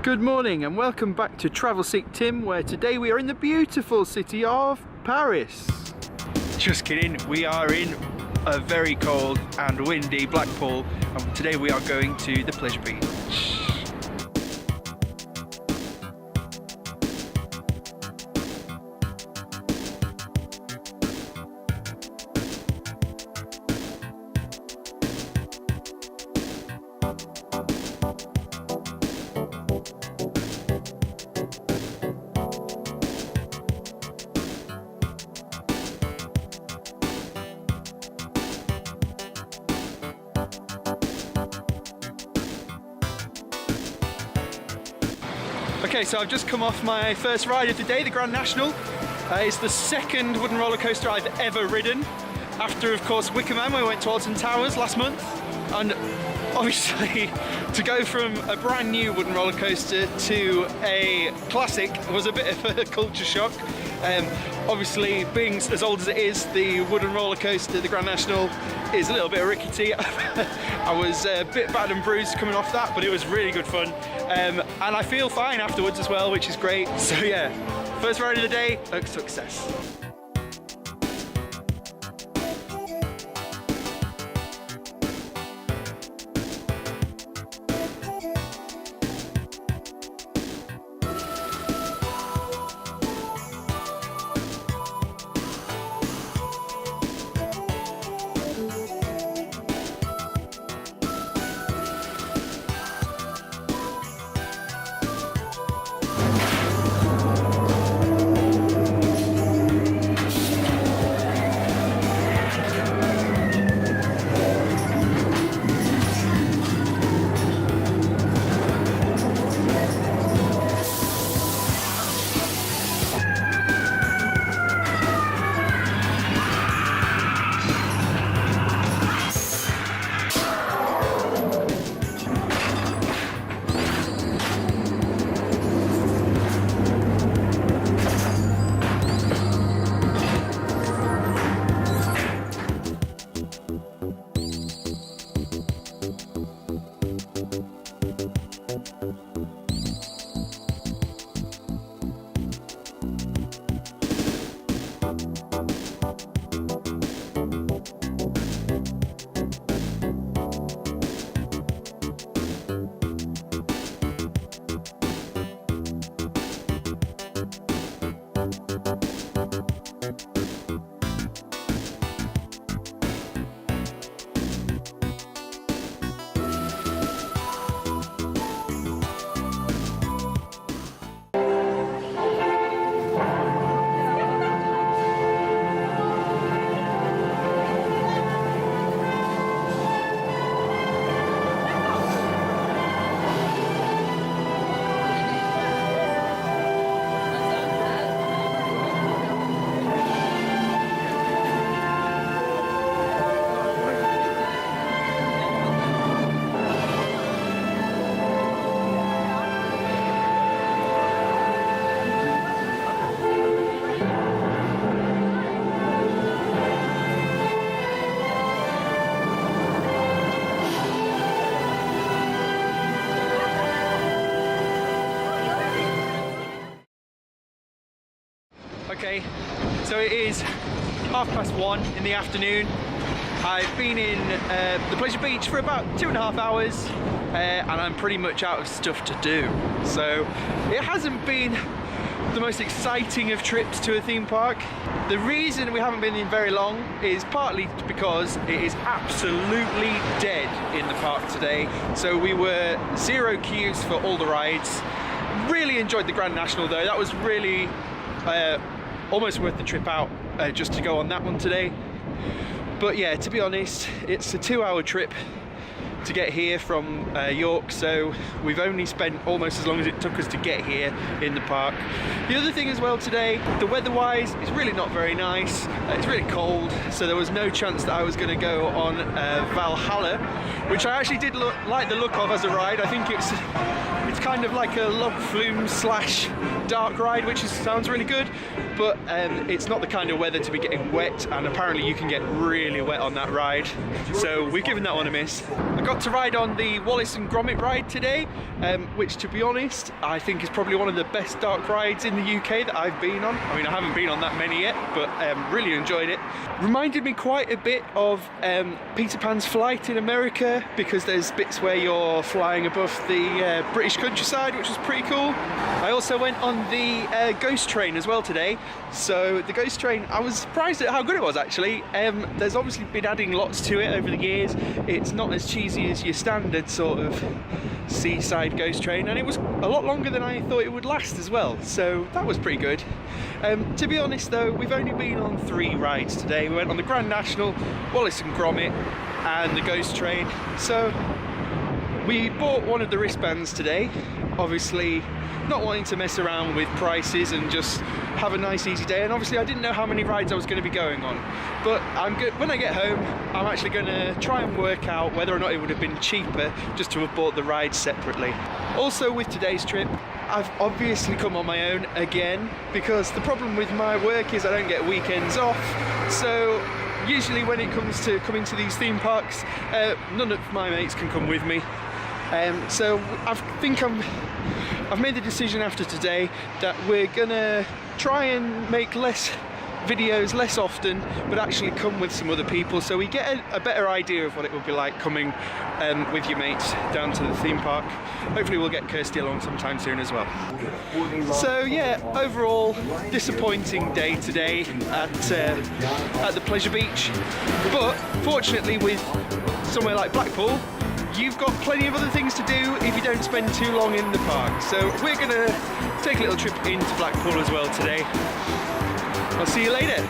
Good morning and welcome back to Travelsick Tim, where today we are in the beautiful city of Paris. Just kidding, we are in a very cold and windy Blackpool, and today we are going to the Pleasure Beach. Okay, so I've just come off my first ride of the day, the Grand National. It's the second wooden roller coaster I've ever ridden. After, of course, Wicker Man, when we went to Alton Towers last month. And obviously, to go from a brand new wooden roller coaster to a classic was a bit of a culture shock. Obviously, being as old as it is, the wooden roller coaster, the Grand National, is a little bit rickety. I was a bit battered and bruised coming off that, but it was really good fun. And I feel fine afterwards as well, which is great. So yeah, first ride of the day, a success. Okay, so it is 1:30 in the afternoon. I've been in the Pleasure Beach for about 2.5 hours and I'm pretty much out of stuff to do. So it hasn't been the most exciting of trips to a theme park. The reason we haven't been in very long is partly because it is absolutely dead in the park today. So we were zero queues for all the rides. Really enjoyed the Grand National though. That was really almost worth the trip out just to go on that one today. But yeah, to be honest, it's a 2-hour trip to get here from York, so we've only spent almost as long as it took us to get here in the park. The other thing as well today, the weather-wise, is really not very nice. It's really cold, so there was no chance that I was going to go on Valhalla, which I actually did like the look of as a ride. I think it's kind of like a log flume slash dark ride, which sounds really good, but it's not the kind of weather to be getting wet, and apparently you can get really wet on that ride, so we've given that one a miss. I got to ride on the Wallace and Gromit ride today, which, to be honest, I think is probably one of the best dark rides in the UK that I've been on. I mean, I haven't been on that many yet, but really enjoyed it. Reminded me quite a bit of Peter Pan's Flight in America, because there's bits where you're flying above the British countryside, which was pretty cool. I also went on the Ghost Train as well today. So the Ghost Train, I was surprised at how good it was actually. There's obviously been adding lots to it over the years. It's not as cheesy as your standard sort of seaside Ghost Train, and it was a lot longer than I thought it would last as well, so that was pretty good. To be honest though, we've only been on 3 rides today. We went on the Grand National, Wallace and Gromit, and the Ghost Train. So we bought one of the wristbands today, obviously not wanting to mess around with prices and just have a nice easy day, and obviously I didn't know how many rides I was going to be going on, but I'm good. When I get home, I'm actually going to try and work out whether or not it would have been cheaper just to have bought the rides separately. Also, with today's trip, I've obviously come on my own again, because the problem with my work is I don't get weekends off, so usually when it comes to coming to these theme parks, none of my mates can come with me. So I've made the decision after today that we're gonna try and make less videos less often, but actually come with some other people, so we get a better idea of what it would be like coming with your mates down to the theme park. Hopefully we'll get Kirsty along sometime soon as well. So yeah, overall disappointing day today at the Pleasure Beach, but fortunately with somewhere like Blackpool, you've got plenty of other things to do if you don't spend too long in the park. So we're gonna take a little trip into Blackpool as well today. I'll see you later.